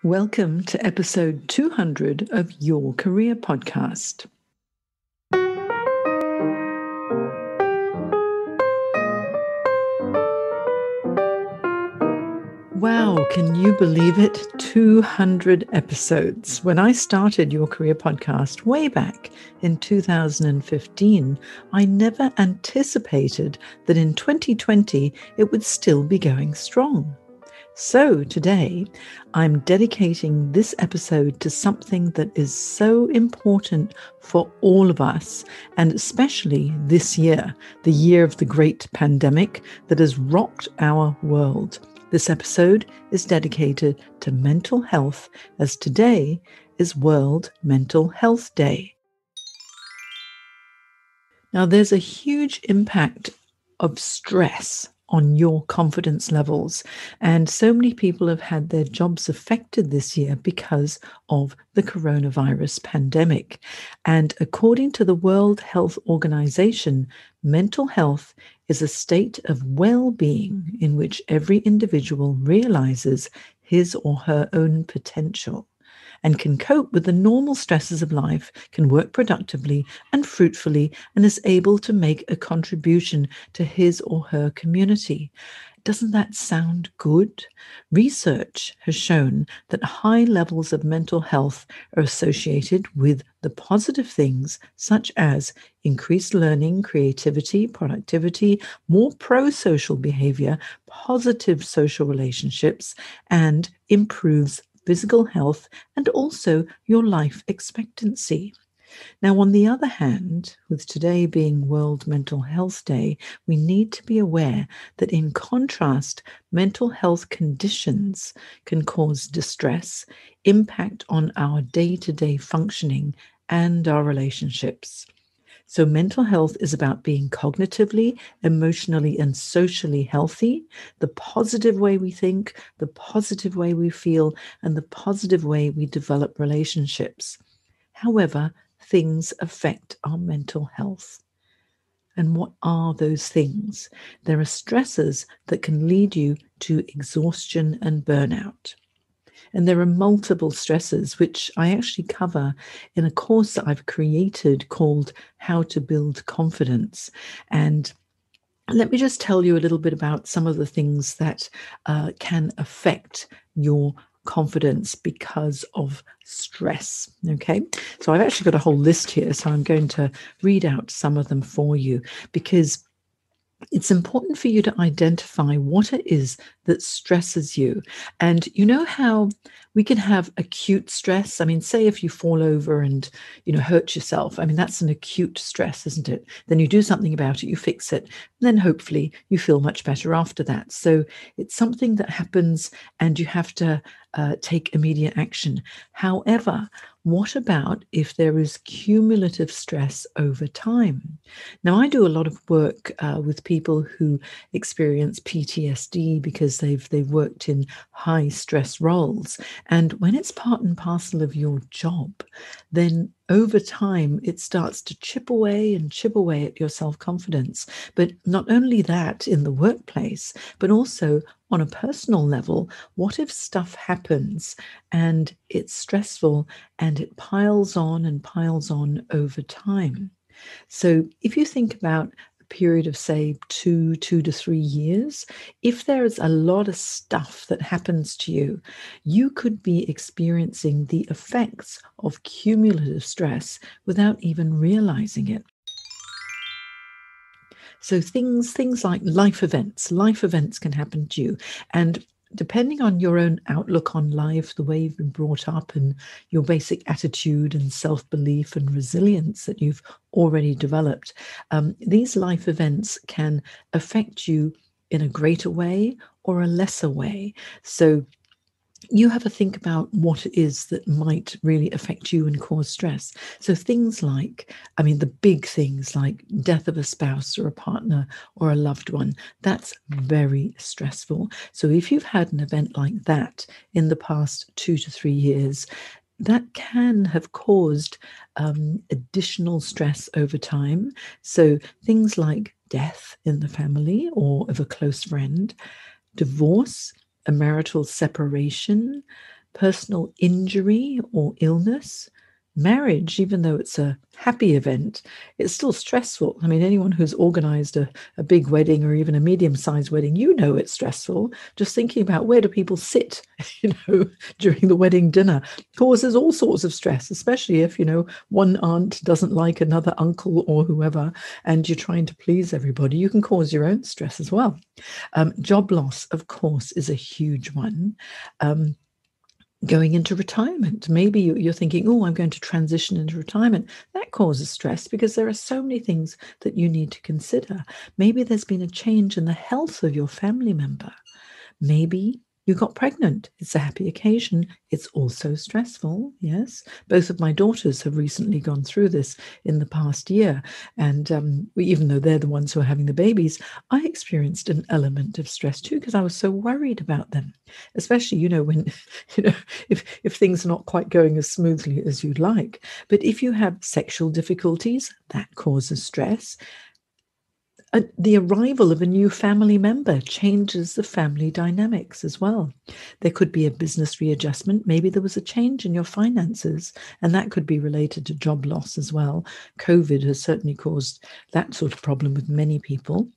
Welcome to episode 200 of Your Career Podcast. Wow, can you believe it? 200 episodes. When I started Your Career Podcast way back in 2015, I never anticipated that in 2020 it would still be going strong. So today, I'm dedicating this episode to something that is so important for all of us, and especially this year, the year of the great pandemic that has rocked our world. This episode is dedicated to mental health, as today is World Mental Health Day. Now, there's a huge impact of stress on your confidence levels. And so many people have had their jobs affected this year because of the coronavirus pandemic. And according to the World Health Organization, mental health is a state of well-being in which every individual realizes his or her own potential and can cope with the normal stresses of life, can work productively and fruitfully, and is able to make a contribution to his or her community. Doesn't that sound good? Research has shown that high levels of mental health are associated with the positive things such as increased learning, creativity, productivity, more pro-social behavior, positive social relationships, and improves physical health, and also your life expectancy. Now, on the other hand, with today being World Mental Health Day, we need to be aware that in contrast, mental health conditions can cause distress, impact on our day-to-day functioning, and our relationships. So mental health is about being cognitively, emotionally, and socially healthy, the positive way we think, the positive way we feel, and the positive way we develop relationships. However, things affect our mental health. And what are those things? There are stresses that can lead you to exhaustion and burnout. And there are multiple stresses, which I actually cover in a course that I've created called How to Build Confidence. And let me just tell you a little bit about some of the things that can affect your confidence because of stress. Okay, so I've actually got a whole list here, so I'm going to read out some of them for you because it's important for you to identify what it is that stresses you. And you know how we can have acute stress? I mean, say if you fall over and, hurt yourself. I mean, that's an acute stress, isn't it? Then you do something about it, you fix it, and then hopefully you feel much better after that. So it's something that happens and you have to take immediate action. However, what about if there is cumulative stress over time? Now, I do a lot of work with people who experience PTSD because they've worked in high stress roles. And when it's part and parcel of your job, then over time, it starts to chip away at your self-confidence. But not only that in the workplace, but also on a personal level. What if stuff happens and it's stressful and it piles on over time? So if you think about a period of, say, 2 to 3 years, if there is a lot of stuff that happens to you, you could be experiencing the effects of cumulative stress without even realizing it. So things like life events can happen to you. And depending on your own outlook on life, the way you've been brought up and your basic attitude and self-belief and resilience that you've already developed, these life events can affect you in a greater way or a lesser way. So you have to think about what it is that might really affect you and cause stress. So things like, the big things like death of a spouse or a partner or a loved one, that's very stressful. So if you've had an event like that in the past 2 to 3 years, that can have caused additional stress over time. So things like death in the family or of a close friend, divorce, a marital separation, personal injury or illness. Marriage, even though it's a happy event, it's still stressful. I mean, anyone who's organized a big wedding or even a medium-sized wedding, you know it's stressful. Just thinking about where do people sit, during the wedding dinner causes all sorts of stress, especially if, one aunt doesn't like another uncle or whoever, and you're trying to please everybody. You can cause your own stress as well. Job loss, of course, is a huge one. Going into retirement. Maybe you're thinking, oh, I'm going to transition into retirement. That causes stress because there are so many things that you need to consider. Maybe there's been a change in the health of your family member. Maybe you got pregnant. It's a happy occasion. It's also stressful. Yes. Both of my daughters have recently gone through this in the past year. And even though they're the ones who are having the babies, I experienced an element of stress too, because I was so worried about them, especially, when, if things are not quite going as smoothly as you'd like. But if you have sexual difficulties, that causes stress. The arrival of a new family member changes the family dynamics as well. There could be a business readjustment. Maybe there was a change in your finances, and that could be related to job loss as well. COVID has certainly caused that sort of problem with many people.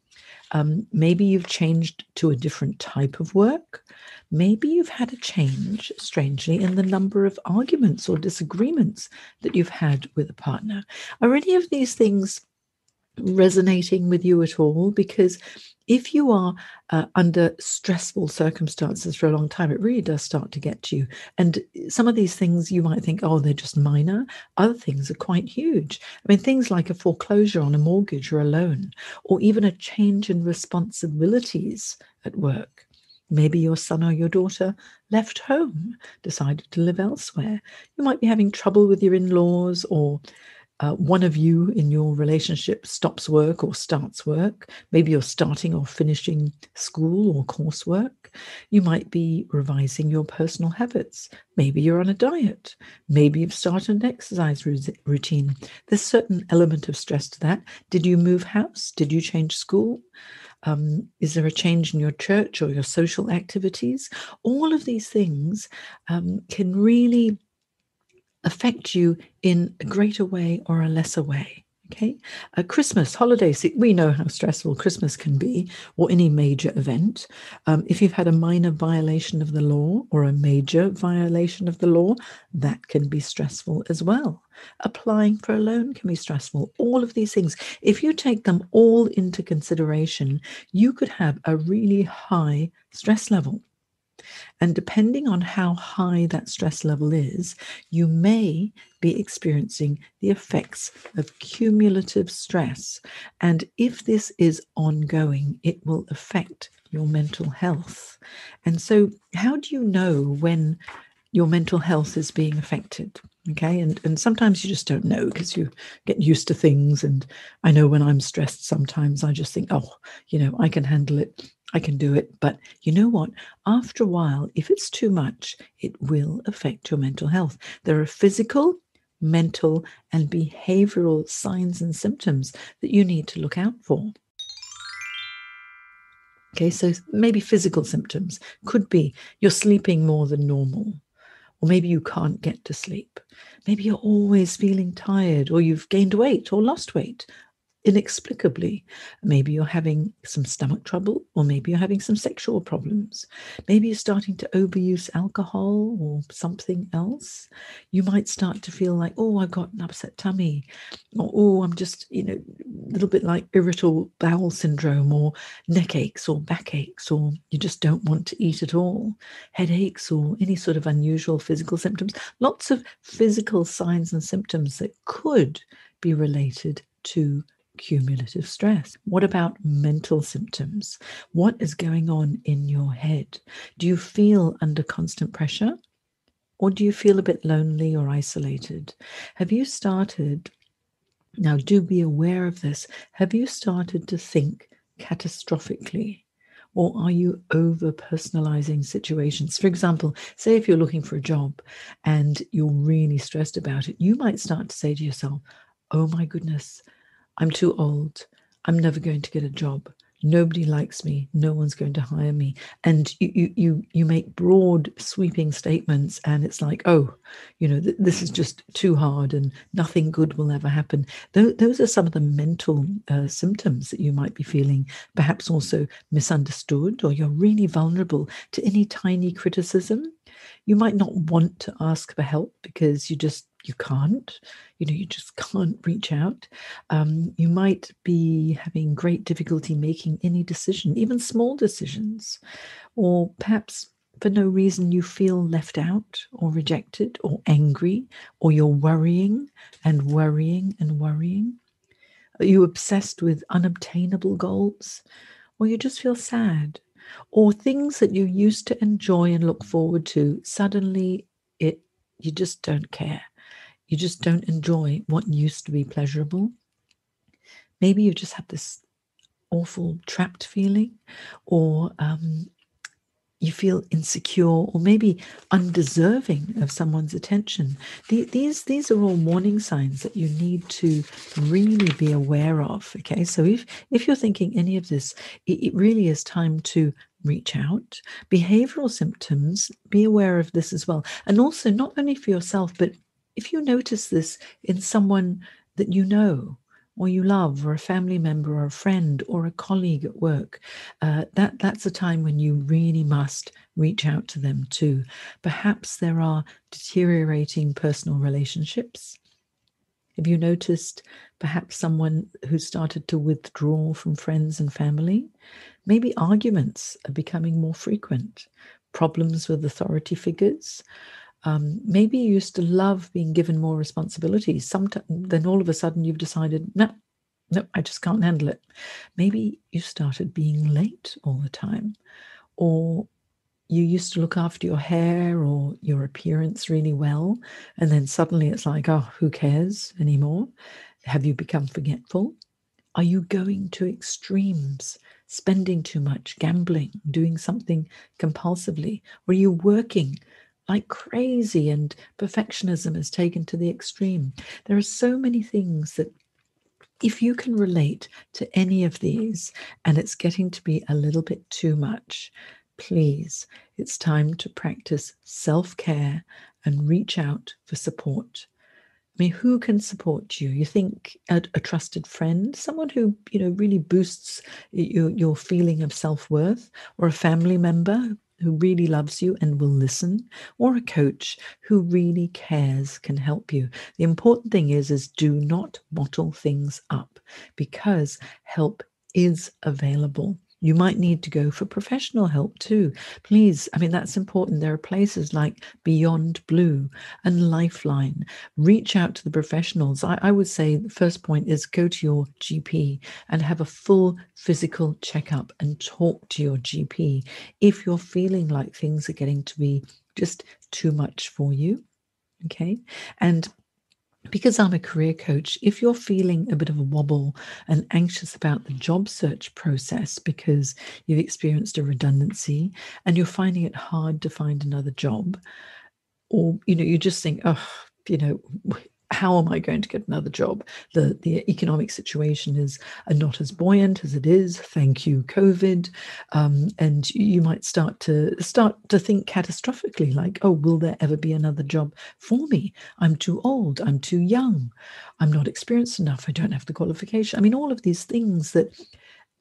Maybe you've changed to a different type of work. Maybe you've had a change, strangely, in the number of arguments or disagreements that you've had with a partner. Are any of these things resonating with you at all? Because if you are under stressful circumstances for a long time, it really does start to get to you. And some of these things you might think, oh, they're just minor. Other things are quite huge. I mean, things like a foreclosure on a mortgage or a loan, or even a change in responsibilities at work. Maybe your son or your daughter left home, decided to live elsewhere. You might be having trouble with your in-laws, or one of you in your relationship stops work or starts work. Maybe you're starting or finishing school or coursework. You might be revising your personal habits. Maybe you're on a diet. Maybe you've started an exercise routine. There's a certain element of stress to that. Did you move house? Did you change school? Is there a change in your church or your social activities? All of these things can really affect you in a greater way or a lesser way. Okay, Christmas, holidays, we know how stressful Christmas can be, or any major event. If you've had a minor violation of the law or a major violation of the law, that can be stressful as well. Applying for a loan can be stressful. All of these things, if you take them all into consideration, you could have a really high stress level. And depending on how high that stress level is, you may be experiencing the effects of cumulative stress. And if this is ongoing, it will affect your mental health. And so, how do you know when your mental health is being affected? Okay, and sometimes you just don't know because you get used to things. And I know when I'm stressed, sometimes I just think, oh, I can handle it. I can do it. But you know what? After a while, if it's too much, it will affect your mental health. There are physical, mental, and behavioral signs and symptoms that you need to look out for. Okay, so maybe physical symptoms could be you're sleeping more than normal, or maybe you can't get to sleep. Maybe you're always feeling tired, or you've gained weight or lost weight inexplicably. Maybe you're having some stomach trouble, or maybe you're having some sexual problems. Maybe you're starting to overuse alcohol or something else. You might start to feel like, oh, I've got an upset tummy, or oh, I'm just, a little bit like irritable bowel syndrome, or neck aches or backaches, or you just don't want to eat at all, headaches, or any sort of unusual physical symptoms. Lots of physical signs and symptoms that could be related to cumulative stress. What about mental symptoms? What is going on in your head? Do you feel under constant pressure? Or do you feel a bit lonely or isolated? Have you started, now do be aware of this, have you started to think catastrophically? Or are you over personalizing situations? For example, say if you're looking for a job and you're really stressed about it, you might start to say to yourself, oh my goodness, I'm too old. I'm never going to get a job. nobody likes me, no one's going to hire me. And you make broad sweeping statements, and it's like, oh, this is just too hard and nothing good will ever happen. Those are some of the mental symptoms that you might be feeling. Perhaps also misunderstood, or you're really vulnerable to any tiny criticism. You might not want to ask for help because you can't, you just can't reach out. You might be having great difficulty making any decision, even small decisions, or perhaps for no reason you feel left out or rejected or angry, or you're worrying and worrying and worrying. Are you obsessed with unobtainable goals, or you just feel sad, or things that you used to enjoy and look forward to, suddenly you just don't care. You just don't enjoy what used to be pleasurable. Maybe you just have this awful trapped feeling, or you feel insecure, or maybe undeserving of someone's attention. These are all warning signs that you need to really be aware of. Okay, so if you're thinking any of this, it really is time to reach out. Behavioral symptoms, be aware of this as well. And also, not only for yourself, but if you notice this in someone that you know or you love, or a family member, or a friend, or a colleague at work, that's a time when you really must reach out to them too. Perhaps there are deteriorating personal relationships. Have you noticed perhaps someone who started to withdraw from friends and family? Maybe arguments are becoming more frequent, problems with authority figures. Maybe you used to love being given more responsibilities. Then all of a sudden you've decided, no, I just can't handle it. Maybe you started being late all the time, or you used to look after your hair or your appearance really well, and then suddenly it's like, oh, who cares anymore? Have you become forgetful? Are you going to extremes, spending too much, gambling, doing something compulsively? Or are you working like crazy and perfectionism is taken to the extreme? There are so many things that, if you can relate to any of these and it's getting to be a little bit too much, please, it's time to practice self-care and reach out for support. I mean, who can support you? You think a trusted friend, someone who, really boosts your feeling of self-worth, or a family member who really loves you and will listen, or a coach who really cares, can help you. The important thing is do not bottle things up, because help is available. You might need to go for professional help too. Please, I mean, that's important. There are places like Beyond Blue and Lifeline. Reach out to the professionals. I would say the first point is go to your GP and have a full physical checkup and talk to your GP if you're feeling like things are getting to be just too much for you. Okay. And because I'm a career coach, if you're feeling a bit of a wobble and anxious about the job search process because you've experienced a redundancy and you're finding it hard to find another job, or, you just think, oh, how am I going to get another job? The economic situation is not as buoyant as it is. Thank you, COVID. And you might start to think catastrophically, like, oh, will there ever be another job for me? I'm too old. I'm too young. I'm not experienced enough. I don't have the qualification. I mean, all of these things that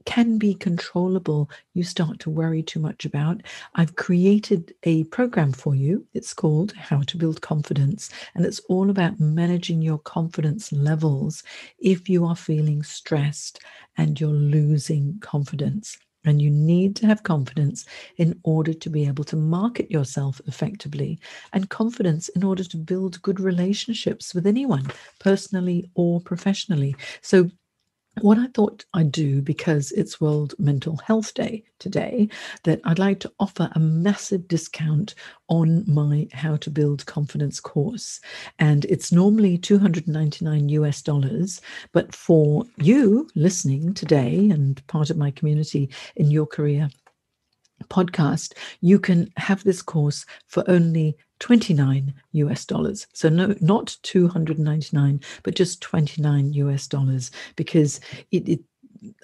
can be controllable, you start to worry too much about. I've created a program for you. It's called How to Build Confidence, and it's all about managing your confidence levels if you are feeling stressed and you're losing confidence. And you need to have confidence in order to be able to market yourself effectively, and confidence in order to build good relationships with anyone, personally or professionally. So what I thought I'd do, because it's World Mental Health Day today, that I'd like to offer a massive discount on my How to Build Confidence course. And it's normally $299, but for you listening today and part of my community in Your Career podcast, you can have this course for only $29. So no, not $299, but just $29, because it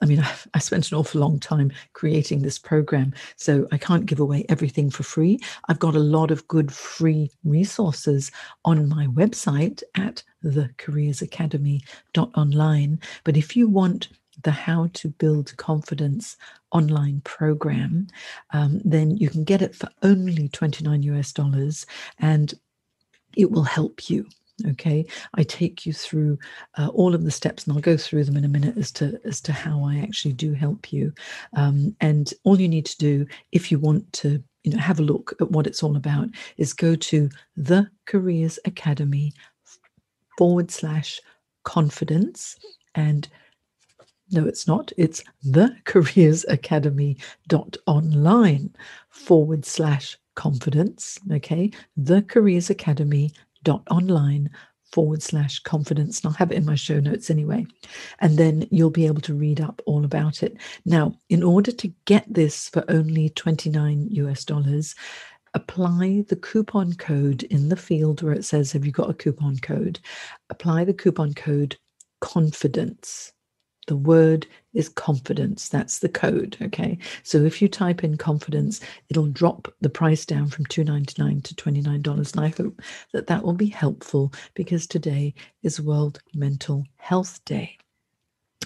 I mean, I spent an awful long time creating this program, so I can't give away everything for free. I've got a lot of good free resources on my website at thecareersacademy.online. But if you want the How to Build Confidence online program, then you can get it for only $29, and it will help you. Okay, I take you through all of the steps, and I'll go through them in a minute as to how I actually do help you. And all you need to do, if you want to, have a look at what it's all about, is go to the Careers Academy /confidence. And no, it's not. It's thecareersacademy.online /confidence. Okay, thecareersacademy.online /confidence. And I'll have it in my show notes anyway. And then you'll be able to read up all about it. Now, in order to get this for only $29, apply the coupon code in the field where it says, have you got a coupon code? Apply the coupon code CONFIDENCE. The word is confidence. That's the code. Okay. So if you type in confidence, it'll drop the price down from $2.99 to $29. And I hope that that will be helpful, because today is World Mental Health Day.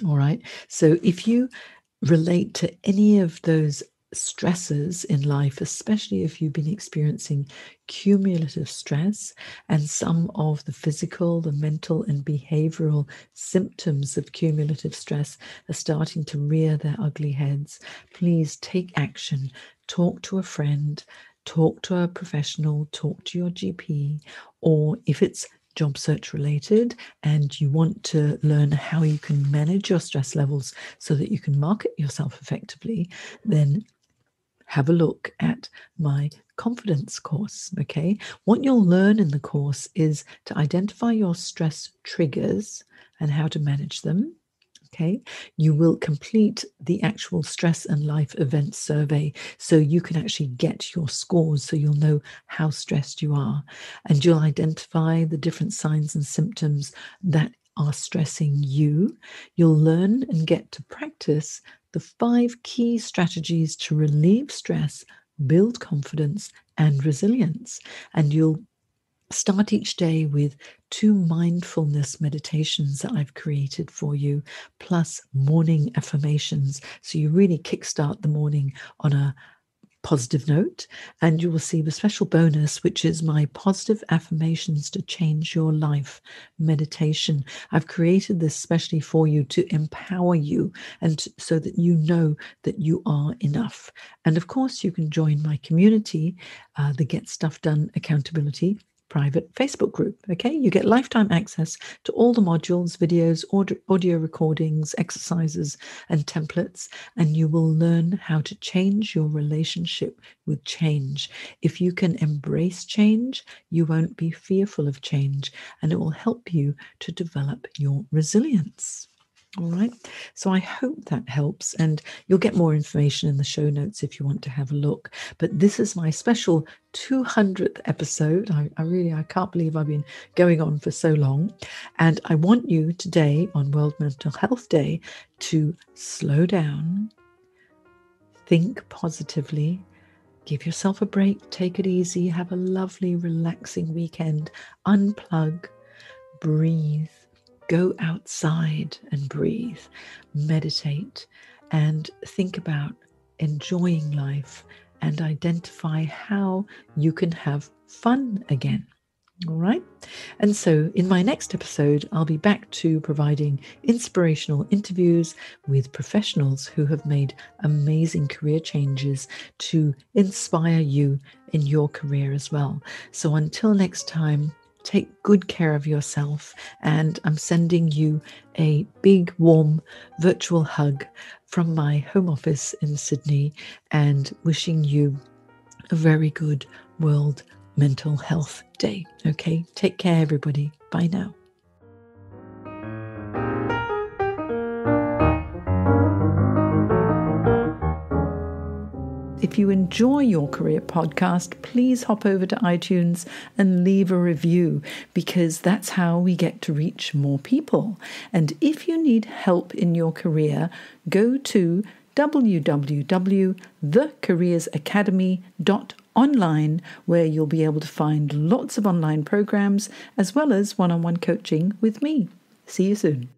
All right. So if you relate to any of those stresses in life, especially if you've been experiencing cumulative stress, and some of the physical, the mental, and behavioral symptoms of cumulative stress are starting to rear their ugly heads, please take action. Talk to a friend, talk to a professional, talk to your GP, or if it's job search related and you want to learn how you can manage your stress levels so that you can market yourself effectively, then have a look at my confidence course. Okay, what you'll learn in the course is to identify your stress triggers and how to manage them. Okay, you will complete the actual stress and life event survey so you can actually get your scores, so you'll know how stressed you are, and you'll identify the different signs and symptoms that are stressing you. You'll learn and get to practice the 5 key strategies to relieve stress, build confidence, and resilience. And you'll start each day with 2 mindfulness meditations that I've created for you, plus morning affirmations. So you really kickstart the morning on a positive note, and you will see the special bonus, which is my positive affirmations to change your life meditation. I've created this specially for you to empower you, and so that you know that you are enough. And of course, you can join my community, the Get Stuff Done Accountability private Facebook group. Okay, you get lifetime access to all the modules, videos, audio recordings, exercises, and templates, and you will learn how to change your relationship with change. If you can embrace change, you won't be fearful of change, and it will help you to develop your resilience. All right. So I hope that helps, and you'll get more information in the show notes if you want to have a look. But this is my special 200th episode. I can't believe I've been going on for so long. And I want you today on World Mental Health Day to slow down, think positively, give yourself a break, take it easy, have a lovely, relaxing weekend, unplug, breathe. Go outside and breathe, meditate, and think about enjoying life and identify how you can have fun again. All right. And so in my next episode, I'll be back to providing inspirational interviews with professionals who have made amazing career changes to inspire you in your career as well. So until next time, take good care of yourself, and I'm sending you a big, warm virtual hug from my home office in Sydney, and wishing you a very good World Mental Health Day. Okay, take care, everybody. Bye now. If if you enjoy Your Career podcast, please hop over to iTunes and leave a review, because that's how we get to reach more people. And if you need help in your career, go to www.thecareersacademy.online, where you'll be able to find lots of online programs as well as one-on-one coaching with me. See you soon.